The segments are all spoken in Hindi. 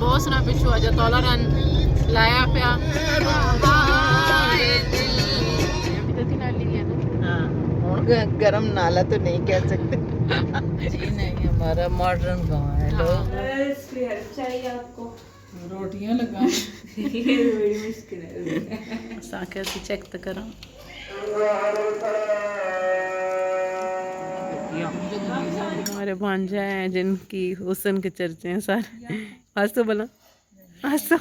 बहुत सुना पिछू अजा तौला रन लाया पिया गरम नाला तो नहीं कह सकते जी नहीं, हमारा मॉडर्न गांव है। लोग चाहिए आपको रोटियां लगा बड़ी मुश्किल है कैसे चेक तो करो। हमारे भांजा हैं जिनकी हुस्न के चर्चे हैं सारे। आज तो बोला आज तो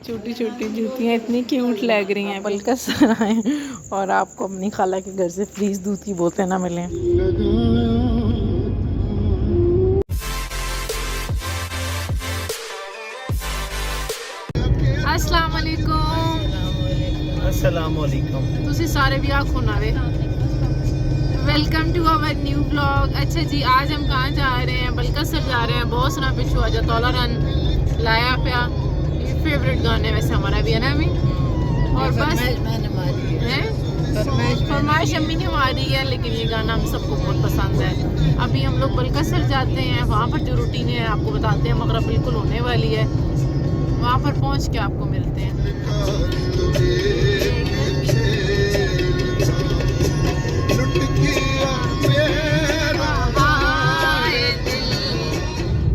छोटी छोटी जूतियाँ इतनी क्यूट लग रही हैं बल्कि सराएं। और आपको अपनी खाला के घर से फ्रीज दूध की बोतलें ना मिलें। अस्सलाम वालेकुम। अस्सलाम वालेकुम। तुसी सारे भी आँखों ना वे। Welcome to our new blog. अच्छा जी, आज हम कहाँ जा रहे हैं? बलकसर जा रहे हैं। बहुत सुना पिछू अजा तौला रन लाया पिया। ये फेवरेट गाने वैसे हमारा भी है ना अम्मी। और बस फरमाइश अम्मी ने मारी है, लेकिन ये गाना हम सबको बहुत पसंद है। अभी हम लोग बलकसर जाते हैं। वहाँ पर जो रूटीन है आपको बताते हैं। मगरिब बिल्कुल होने वाली है। वहाँ पर पहुँच के आपको मिलते हैं।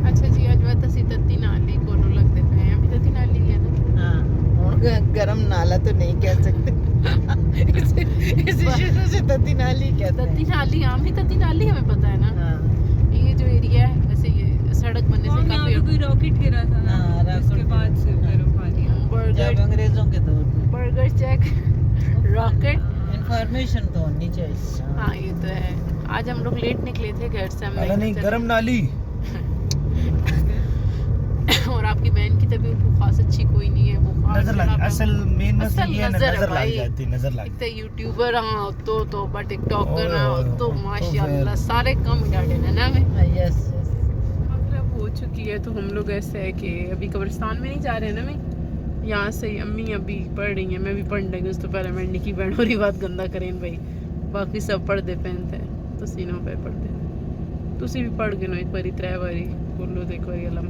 अच्छा जी, आज वह तसी तत्ती नाली को लगते पे हैं। अभी तत्ती नाली है ना। हाँ, गरम नाला तो नहीं कह सकते इसे शुरू से तत्ती नाली कहते हैं। तत्ती नाली, आम ही तत्ती नाली हमें पता है ना। हाँ। ये जो एरिया है वैसे ये सड़क बनने से काफी कोई रॉकेट गिरा था ना, उसके बाद से फिर उठा लिया। जब अंग्रेजों के दौर में बर्गर चेक रॉकेट इंफॉर्मेशन तो होनी चाहिए। हाँ ये तो है। आज हम लोग लेट निकले थे घर से। हमने नहीं गरम नाली। और आपकी बहन की तबीयत को खास अच्छी कोई नहीं है। वो नजर लग असल मेन मसला ये है नजर है नजर लग भाई। जाती है, नजर लग एक तो यूट्यूबर हाँ तो बट टिकटॉकर ओए, हाँ ओए, तो ओए, माशाल्लाह सारे काम डाले ना ना में यस मतलब हो चुकी है। तो हम लोग ऐसे है कि अभी कब्रिस्तान में नहीं जा रहे हैं ना। मैं यहाँ से अम्मी अभी पढ़ रही हैं, मैं भी पढ़ लगी। उस तो पहले मैं निकी बहन और बात गंदा करें भाई। बाकी सब पढ़ते पहनते हैं तो सीनों पे पढ़ते हैं। तुसी भी पढ़ गए नो एक बारी 3 बारी बोलो तो एक बारी अलम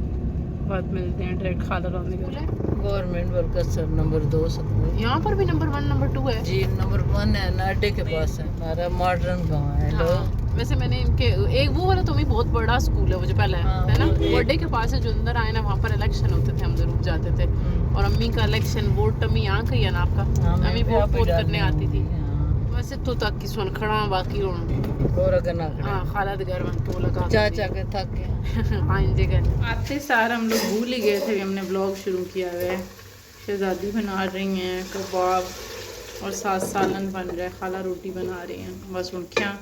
बात मिलते हैं डायरेक्ट खाला लाने का। गवर्नमेंट वर्कर सर नंबर 2 सकते यहाँ पर भी नंबर 1 नंबर 2 है जी। नंबर 1 है नाटे के पास है। हमारा मॉडर्न गांव है। लोग हाँ, वैसे मैंने इनके एक वो वाला तो भी बहुत बड़ा स्कूल है वो जो पहला हाँ, है ना वो एक- बर्थडे के पास है। जो अंदर आए ना वहाँ पर इलेक्शन होते थे, हम जरूर जाते थे। और अम्मी का इलेक्शन वोट अम्मी यहाँ का ही है ना आपका। अम्मी वोट करने आती थी। वैसे तो तक की सुन खड़ा बाकी हूँ हाँ खाला के घर में तो लगा चाचा के थक गया। हाँ जगह आते सार हम लोग भूल ही गए थे। हमने ब्लॉग शुरू किया हुआ है। शहजादी बना रही हैं कबाब और साथ सालन बन रहा है। खाला रोटी बना रही हैं। बस उनखियाँ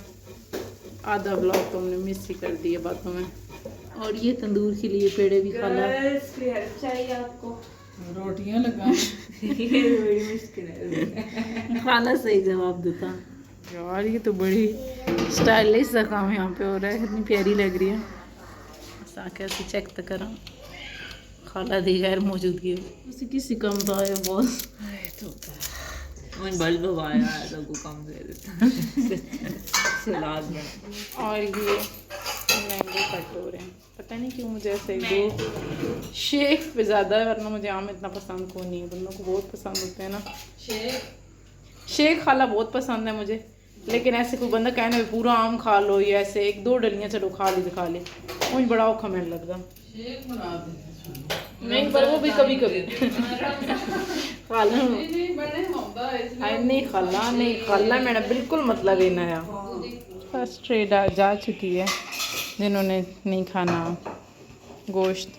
आधा ब्लॉग तो हमने मिस ही कर दिए बातों में। और ये तंदूर के लिए पेड़े भी खाला चाहिए आपको। रोटियां लगा बड़ी मुश्किल है खाला सही जवाब देता। यार ये तो बड़ी स्टाइलिश सा काम यहाँ पे हो रहा है। कितनी प्यारी लग रही है। कैसे चेक तो करा खाला दी गैर मौजूदगी उसी किसी कम तो आए बहुत बल्ब आया तो को कम दे देता सलाद में। और ये मैंगो कट हो रहे हैं। पता नहीं क्यों मुझे ऐसे दो शेक पे ज़्यादा है, वरना मुझे आम इतना पसंद को नहीं है। दोनों को बहुत पसंद होते हैं ना। शेक खाला बहुत पसंद है मुझे। लेकिन ऐसे कोई बंदा कहना पूरा आम खा लो या ऐसे 1-2 डलियाँ चलो खा ली दिखा ले मुझे बड़ा औखा मैंने लगता। नहीं पर वो भी कभी कभी खाला नहीं खाला मैंने बिल्कुल मतलब ही नया। फर्स्ट ट्रेड जा चुकी है जिन्होंने नहीं खाना गोश्त।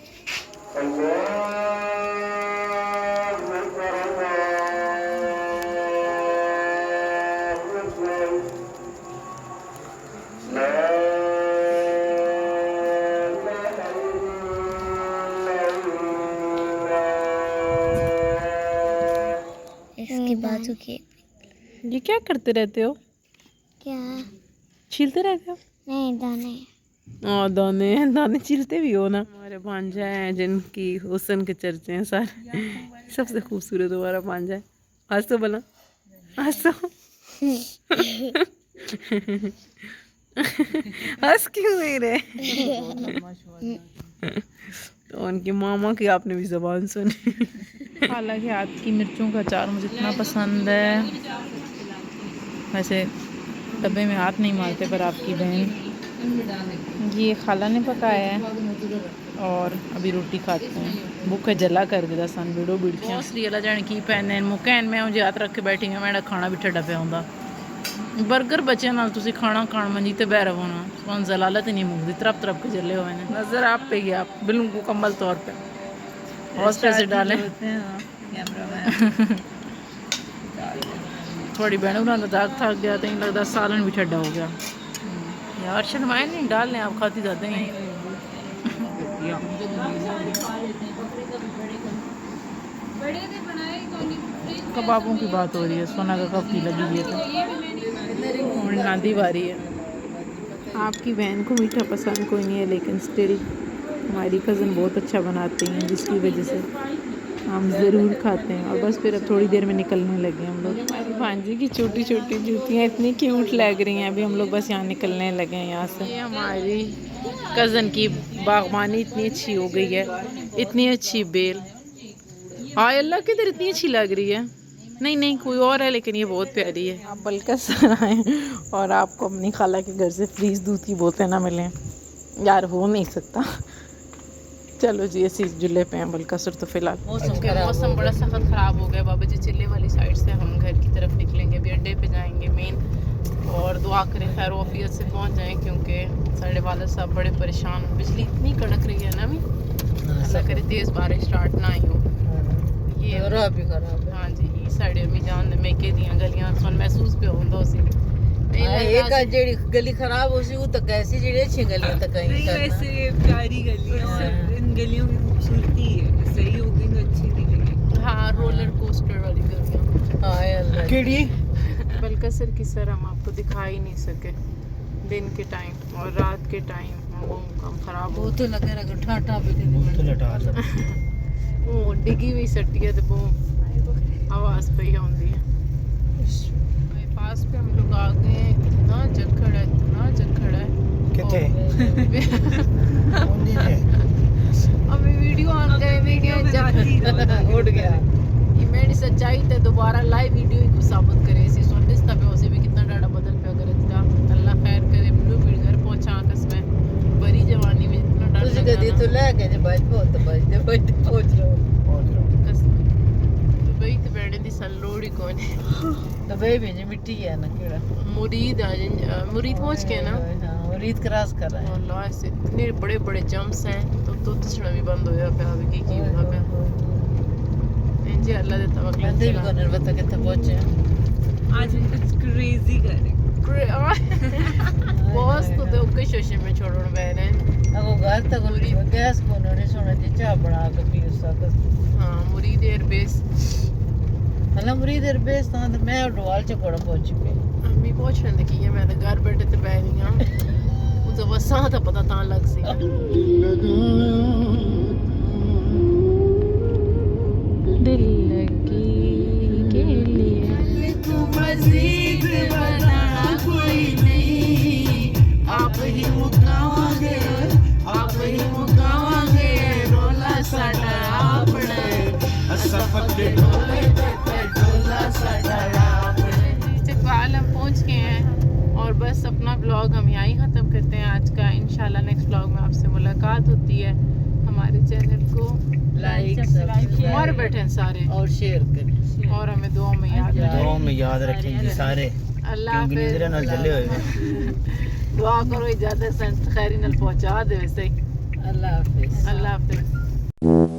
इसके बाजू के ये क्या करते रहते हो? क्या? छीलते रहते हो? नहीं, दाने। दाने दाने छीलते भी हो ना। हमारे भांजा हैं जिनकी हुस्न के चर्चे हैं सारे। सबसे खूबसूरत हमारा भांजा है। आज तो बोला आज तो हंस क्यों नहीं रहे? तो उनकी मामा की आपने भी ज़बान सुनी। हालांकि हाथ की मिर्चों का अचार मुझे इतना पसंद है, वैसे डब्बे में हाथ नहीं मारते, पर आपकी बहन ये खाला ने पकाया है और अभी रोटी खाते हैं। भूख जला कर दिया सन बिड़ो बिड़कियां अला जाने की पैने मुकैन मैं मुझे हाथ रख के बैठी हूँ, मेरा खाना भी ठंडा पे आंदा बर्गर बच्चे नाल तुसी खाना खान मंजी ते बैर होना सुन जलालत ही नहीं मुकदी, तरफ तरफ के जले हुए हैं। नज़र आप पे ही आप बिल्कुल मुकम्मल तौर पे हॉस्टल से डालें थोड़ी बहनों का दाग थक गया तो लगता सालन भी ठंडा हो गया यार, शर्माए नहीं डाल लें आप खाती जाते हैं। कबाबों की बात हो रही है, सोना का कब की लगी हुई है और नादी वारी है। आपकी बहन को मीठा पसंद कोई नहीं है, लेकिन स्टिल हमारी कज़न बहुत अच्छा बनाती हैं, जिसकी वजह से हम ज़रूर खाते हैं। और बस फिर अब थोड़ी देर में निकलने लगे हम लोग। हमारी भांजी की छोटी छोटी जूतियाँ इतनी क्यूट लग रही हैं। अभी हम लोग बस यहाँ निकलने लगे हैं यहाँ से। ये हमारी कज़न की बागबानी इतनी अच्छी हो गई है, इतनी अच्छी बेल, हाय अल्लाह किधर इतनी अच्छी लग रही है। नहीं नहीं कोई और है, लेकिन ये बहुत प्यारी है। आप बलकसर आएँ और आपको अपनी खाला के घर से फ्रीज दूध की बोतलें ना मिलें यार, हो नहीं सकता। चलो जी ऐसी जुल्ले पे हैं बलकसर। तो फिलहाल मौसम बड़ा सख्त ख़राब हो गया। बाबा जी चिल्ले वाली साइड से हम घर की तरफ निकलेंगे, अभी अड्डे पे जाएंगे मेन, और दुआ करें खैर ऑफिस से पहुंच जाएं, क्योंकि साढ़े वाले साहब बड़े परेशान। बिजली इतनी कड़क रही है ना, भी अल्लाह करे तेज़ बारिश स्टार्ट ना ही हो। ये भी खराब है। हाँ जी, ये साढ़े अम्मी जान मेके दियाँ गलियाँ सन महसूस पे होंदा उसी एक जेडी गली खराब हो सी वो तो कैसी जेडी अच्छी गली तक कहीं वैसे प्यारी गलियां और इन गलियों की खूबसूरती है, सही हो गई तो अच्छी दिखेगी। हाँ रोलर कोस्टर वाली गलियाँ। हाय अल्लाह केड़ी बलकसर की सर हम आपको दिखा ही नहीं सके, दिन के टाइम और रात के टाइम वो काम खराब हो। वो तो लगे रहा ठाठा पे तो लटा वो डिगी हुई सट्टी है तो वो आवाज़ पे ही आती है। पास पे हम लोग आ गए हैं, इतना जखड़ है, इतना जखड़ है। किथे अभी वीडियो ऑन गए, वीडियो उड़ गया। ये मेरी सच्चाई ते दोबारा लाइव वीडियो ही साबित करे इसी सोनिस तबे उसे भी कितना डाटा बदल पे अगर इतना अल्लाह खैर करे। ब्लू बीड घर पहुंचा कसम बड़ी जवानी में इतना डर तुझे गदी तो ले गए जे बच पहुंच रहे हो कसम। तो भाई तो बैठे दी सन लोड़ी कौन है तो बेबी जी मिट्टी है ना केड़ा मुरीद मुरीद पहुंच के ना मुरीद क्रॉस कर रहा है। अल्लाह से इतने बड़े बड़े जंप्स हैं तो तसड़ा भी बंद होया पे अभी की होगा पे इंजे अल्लाह दे तवक्कुल बंदे भी कोने बता कितने पहुंचे आज हम कुछ क्रेजी करें। बॉस तो दे ओके शोशे में छोड़न बैठे हैं। अब वो घर तक गैस कोने ने सोना जी चाय बना के पी सकत। हां मुरीद एयरबेस हला मुरीद एयरबेस तो मैं डोल च कोड़ा पहुंच पे अम्मी पहुंच रहे कि ये मैं घर बैठे ते बैठ गई हां वो तो वसा था पता ता लग सी दिल लगी के लिए तू मजीद बना कोई नहीं आप ही मुकावांगे रोला साडा आपने असफत डोले ते डोला साडा आपने। इस्तकबाल हम पहुंच गए हैं और बस अपना ब्लॉग हम यहीं ख़त्म करते हैं आज का। इंशाल्लाह नेक्स्ट ब्लॉग में आपसे मुलाकात होती है। हमारे चैनल को लाइक सब्सक्राइब और बैठे सारे और शेयर करें और हमें दुआ में याद रखें। दुआ में याद रखेंगे सारे अल्लाह क्योंकि हाफिज़। निजरे नाल जले हुए दुआ करो इजाजत से खैरी नाल पहुंचा दे वैसे। अल्लाह हाफिज़। अल्लाह हाफिज़।